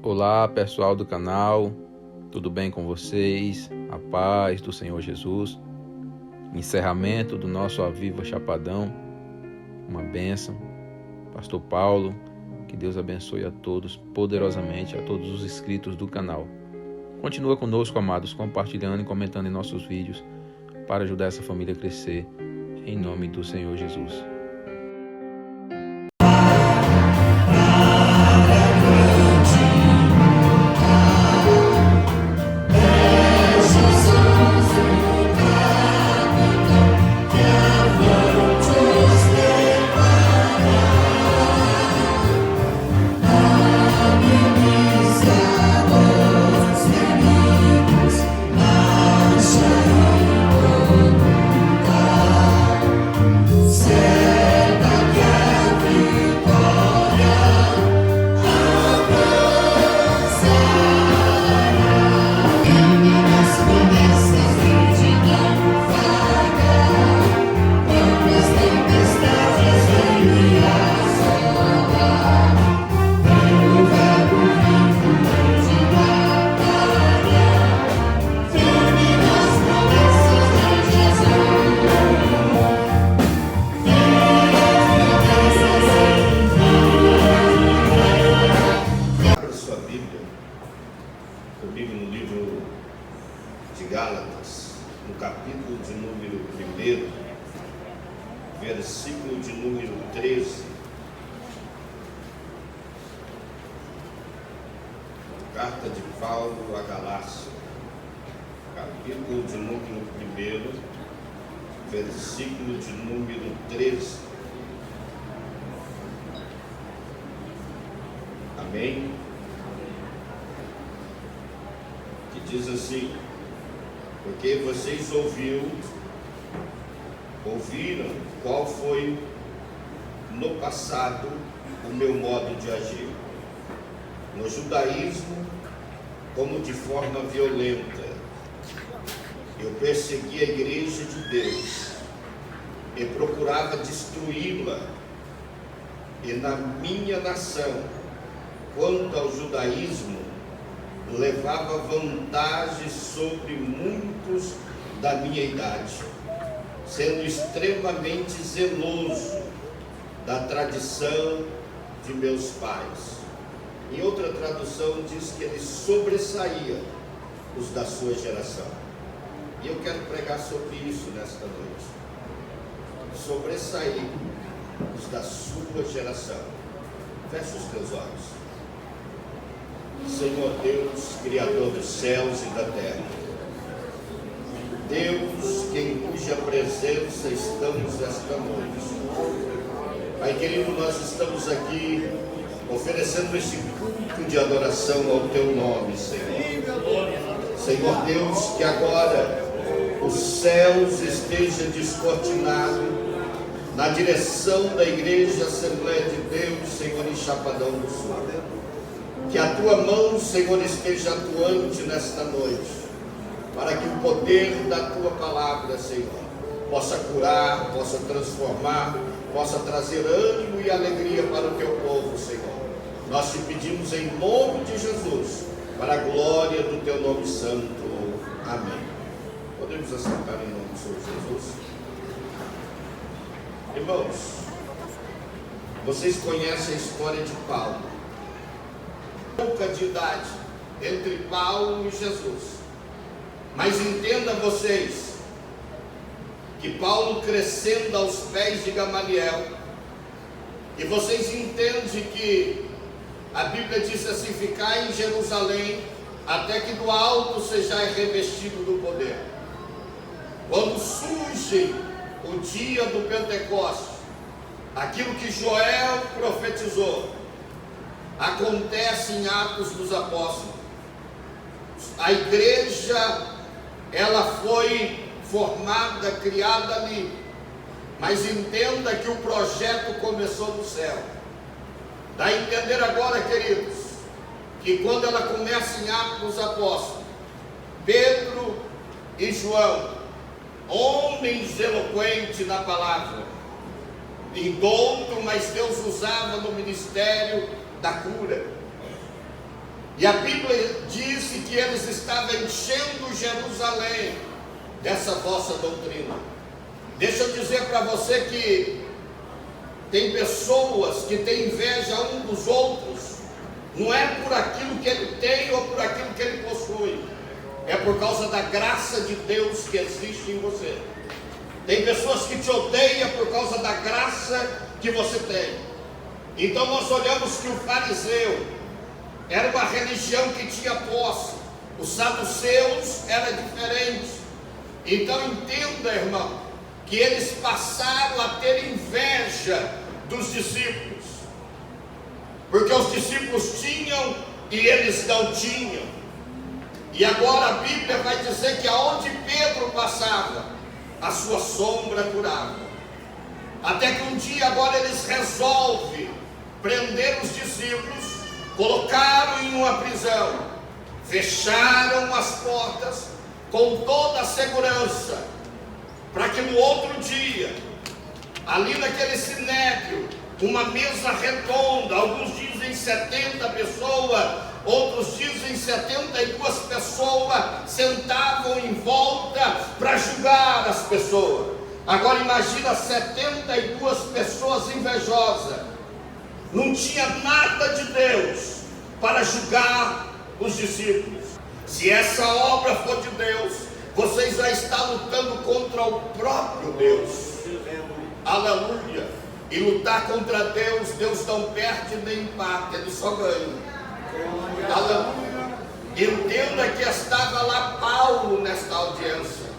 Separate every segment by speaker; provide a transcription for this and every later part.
Speaker 1: Olá, pessoal do canal, tudo bem com vocês? A paz do Senhor Jesus. Encerramento do nosso Aviva Chapadão, uma bênção. Pastor Paulo, que Deus abençoe a todos poderosamente, a todos os inscritos do canal. Continua conosco, amados, compartilhando e comentando em nossos vídeos para ajudar essa família a crescer, em nome do Senhor Jesus.
Speaker 2: Comigo no livro de Gálatas, no capítulo de número 1, versículo de número 13. Carta de Paulo a Galácia, capítulo de número 1, versículo de número 13. Amém? Que diz assim: porque vocês ouviram qual foi no passado o meu modo de agir. No judaísmo, como de forma violenta, eu persegui a igreja de Deus e procurava destruí-la. E na minha nação, quanto ao judaísmo, levava vantagem sobre muitos da minha idade, sendo extremamente zeloso da tradição de meus pais. Em outra tradução diz que ele sobressaía os da sua geração. E eu quero pregar sobre isso nesta noite. Sobressair os da sua geração. Feche os teus olhos. Senhor Deus, Criador dos céus e da terra, Deus, em cuja presença estamos esta noite. Pai querido, nós estamos aqui oferecendo este culto de adoração ao Teu nome, Senhor. Senhor Deus, que agora os céus estejam descortinados na direção da Igreja Assembleia de Deus, Senhor, em Chapadão do Sul. Que a Tua mão, Senhor, esteja atuante nesta noite, para que o poder da Tua palavra, Senhor, possa curar, possa transformar, possa trazer ânimo e alegria para o Teu povo, Senhor. Nós te pedimos em nome de Jesus, para a glória do Teu nome santo. Amém. Podemos assentar em nome do Senhor Jesus? Irmãos, vocês conhecem a história de Paulo. Pouca de idade entre Paulo e Jesus, mas entenda vocês que Paulo crescendo aos pés de Gamaliel, e vocês entendem que a Bíblia diz assim: ficai em Jerusalém até que do alto sejais revestido do poder. Quando surge o dia do Pentecostes, aquilo que Joel profetizou acontece em Atos dos Apóstolos. A igreja, ela foi formada, criada ali, mas entenda que o projeto começou no céu. Dá a entender agora, queridos, que quando ela começa em Atos dos Apóstolos, Pedro e João, homens eloquentes na palavra, indouto, mas Deus usava no ministério da cura. E a Bíblia disse que eles estavam enchendo Jerusalém dessa vossa doutrina. Deixa eu dizer para você que tem pessoas que têm inveja um dos outros, não é por aquilo que ele tem ou por aquilo que ele possui, é por causa da graça de Deus que existe em você. Tem pessoas que te odeiam por causa da graça que você tem. Então nós olhamos que o fariseu era uma religião que tinha posse, os saduceus era diferente. Então entenda, irmão, que eles passaram a ter inveja dos discípulos, porque os discípulos tinham e eles não tinham. E agora a Bíblia vai dizer que aonde Pedro passava, a sua sombra curava. Até que um dia agora eles resolvem prender os discípulos, colocaram em uma prisão, fecharam as portas com toda a segurança, para que no outro dia, ali naquele sinédrio, uma mesa redonda, alguns dizem 70 pessoas, outros dizem 72 pessoas, sentavam em volta para julgar as pessoas. Agora imagina 72 pessoas invejosas, não tinha nada de Deus para julgar os discípulos. Se essa obra for de Deus, vocês já estão lutando contra o próprio Deus. Aleluia. E lutar contra Deus, Deus não perde nem empata, Ele só ganha. Aleluia. Entenda que estava lá Paulo nesta audiência.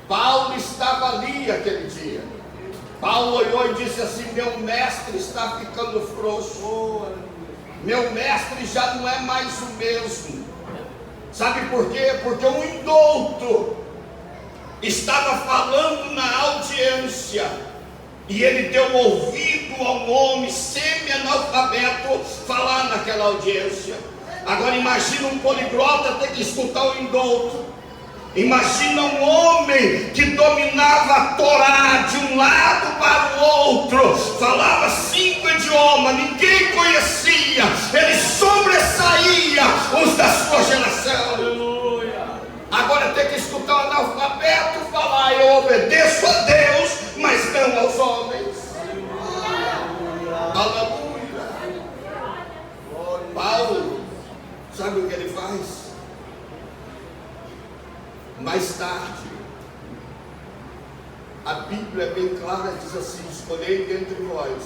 Speaker 2: Paulo estava ali aquele dia. Paulo olhou e disse assim: meu mestre está ficando frouxo. Meu mestre já não é mais o mesmo. Sabe por quê? Porque um indulto estava falando na audiência, e ele deu ouvido ao homem semi-analfabeto falar naquela audiência. Agora imagina um poliglota ter que escutar o indulto. Imagina um homem que dominava a Torá de um lado para o outro, falava 5 idiomas, ninguém conhecia, ele sobressaía os da sua geração. Aleluia. Agora tem que escutar um analfabeto falar: eu obedeço a Deus, mas não aos homens. Aleluia. Paulo, sabe o que ele faz? Mais tarde, a Bíblia é bem clara, diz assim: escolhei dentre vós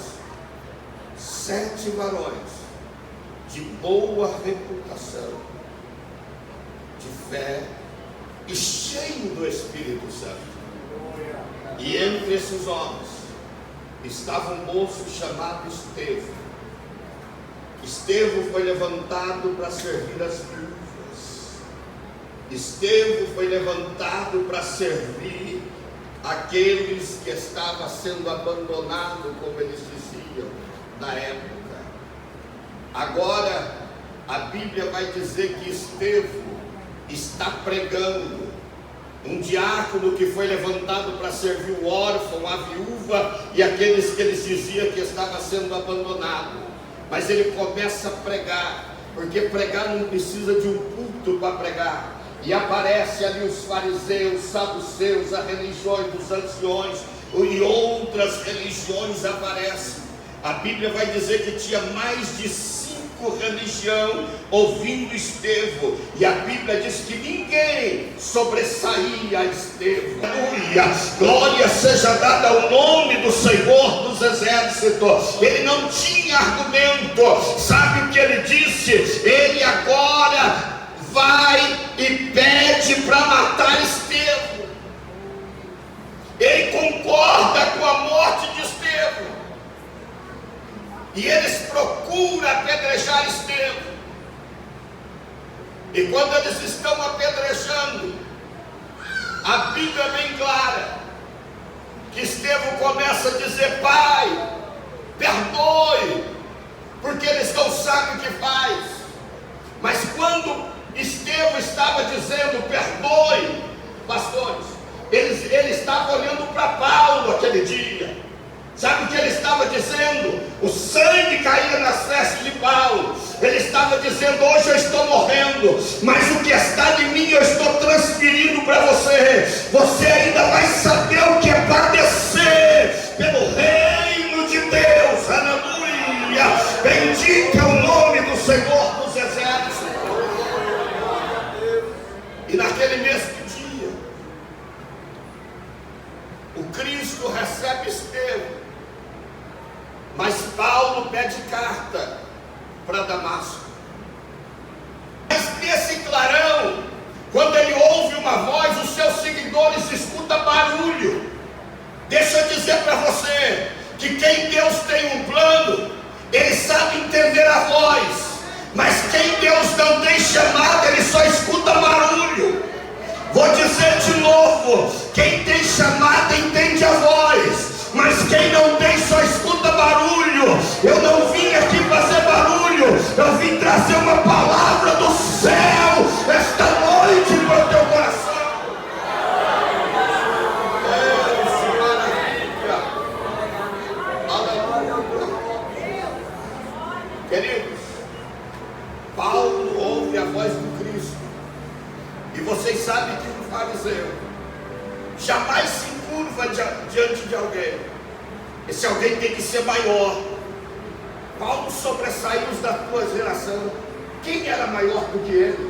Speaker 2: 7 varões de boa reputação, de fé e cheio do Espírito Santo. E entre esses homens estava um moço chamado Estevão. Estevão foi levantado para servir as viúvas. Estevão foi levantado para servir aqueles que estavam sendo abandonados, como eles diziam na época. Agora a Bíblia vai dizer que Estevão está pregando. Um diácono que foi levantado para servir o órfão, a viúva e aqueles que eles diziam que estava sendo abandonado. Mas ele começa a pregar, porque pregar não precisa de um culto para pregar. E aparece ali os fariseus, saduceus, as religiões dos anciões e outras religiões aparecem. A Bíblia vai dizer que tinha mais de 5 religiões ouvindo Estevão. E a Bíblia diz que ninguém sobressaía a Estevão. Aleluia! Glória seja dada ao nome do Senhor dos Exércitos. Ele não tinha argumento. Sabe o que ele disse? Ele agora vai e pede para matar Estevão. Ele concorda com a morte de Estevão. E eles procuram apedrejar Estevão. E quando eles estão apedrejando, a Bíblia é bem clara, que Estevão começa a dizer: Pai, perdoe, porque eles não sabem o que faz. Mas quando Estevão estava dizendo perdoe, pastores, ele estava olhando para Paulo aquele dia. Sabe o que ele estava dizendo? O sangue caía nas vestes de Paulo. Ele estava estava dizendo: hoje eu estou morrendo, mas o que está de mim eu estou transferindo para você. Você ainda vai saber o que é padecer pelo reino de Deus. Aleluia! Bendito é o nome do Senhor dos Exércitos. E naquele mesmo dia, o Cristo recebe Estevão, mas Paulo pede carta para Damasco. Mas nesse clarão, quando ele ouve uma voz, os seus seguidores escutam barulho. Deixa eu dizer para você que quem Deus tem um plano, ele sabe entender a voz. Mas quem Deus não tem chamado, ele só escuta barulho. Vou dizer de novo: quem tem chamado entende a voz, mas quem não tem só escuta barulho. Eu não vim aqui fazer barulho, eu vim trazer uma palavra do céu esta noite para o teu coração. Queridos, Paulo ouve a voz do Cristo. E vocês sabem que um fariseu jamais se curva diante de alguém. Esse alguém tem que ser maior. Paulo sobressaiu os da tua geração. Quem era maior do que ele?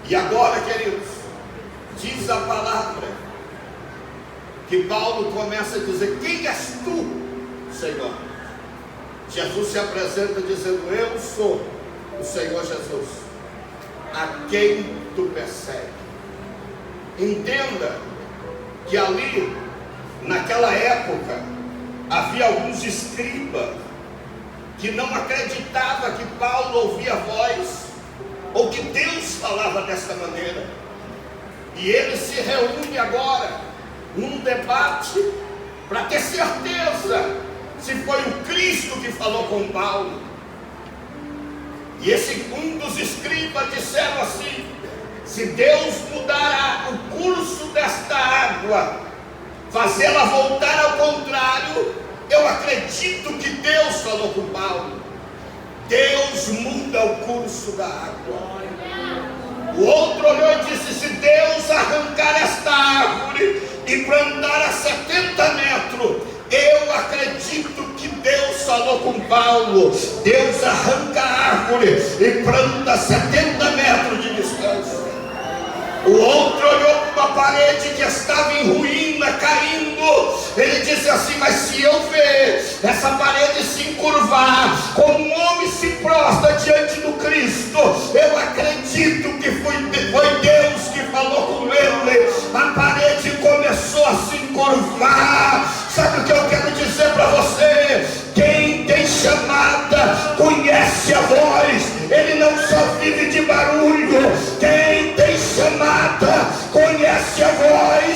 Speaker 2: E agora, queridos, diz a palavra que Paulo começa a dizer: quem és tu, Senhor? Jesus se apresenta dizendo: eu sou o Senhor Jesus, a quem tu persegue. Entenda que ali, naquela época, havia alguns escribas que não acreditavam que Paulo ouvia a voz, ou que Deus falava desta maneira. E ele se reúne agora num debate para ter certeza se foi o Cristo que falou com Paulo. E um dos escribas disseram assim: se Deus mudar o curso desta água, fazê-la voltar ao contrário, eu acredito que Deus falou com Paulo. Deus muda o curso da água. O outro olhou e disse: se Deus arrancar esta árvore e plantar a 70 metros, eu acredito que Deus falou com Paulo. Deus arranca a árvore e planta 70 metros de distância. O outro olhou para uma parede que estava em ruína, caindo. Ele disse assim: mas se eu ver essa parede se encurvar, como um homem se prostra diante do Cristo, eu acredito que foi Deus que falou com ele. A parede começou a se encurvar. Sabe o que eu quero dizer para você? Quem tem chamada conhece a voz. Ele não só vive de barulho. Quem tem chamada conhece a voz.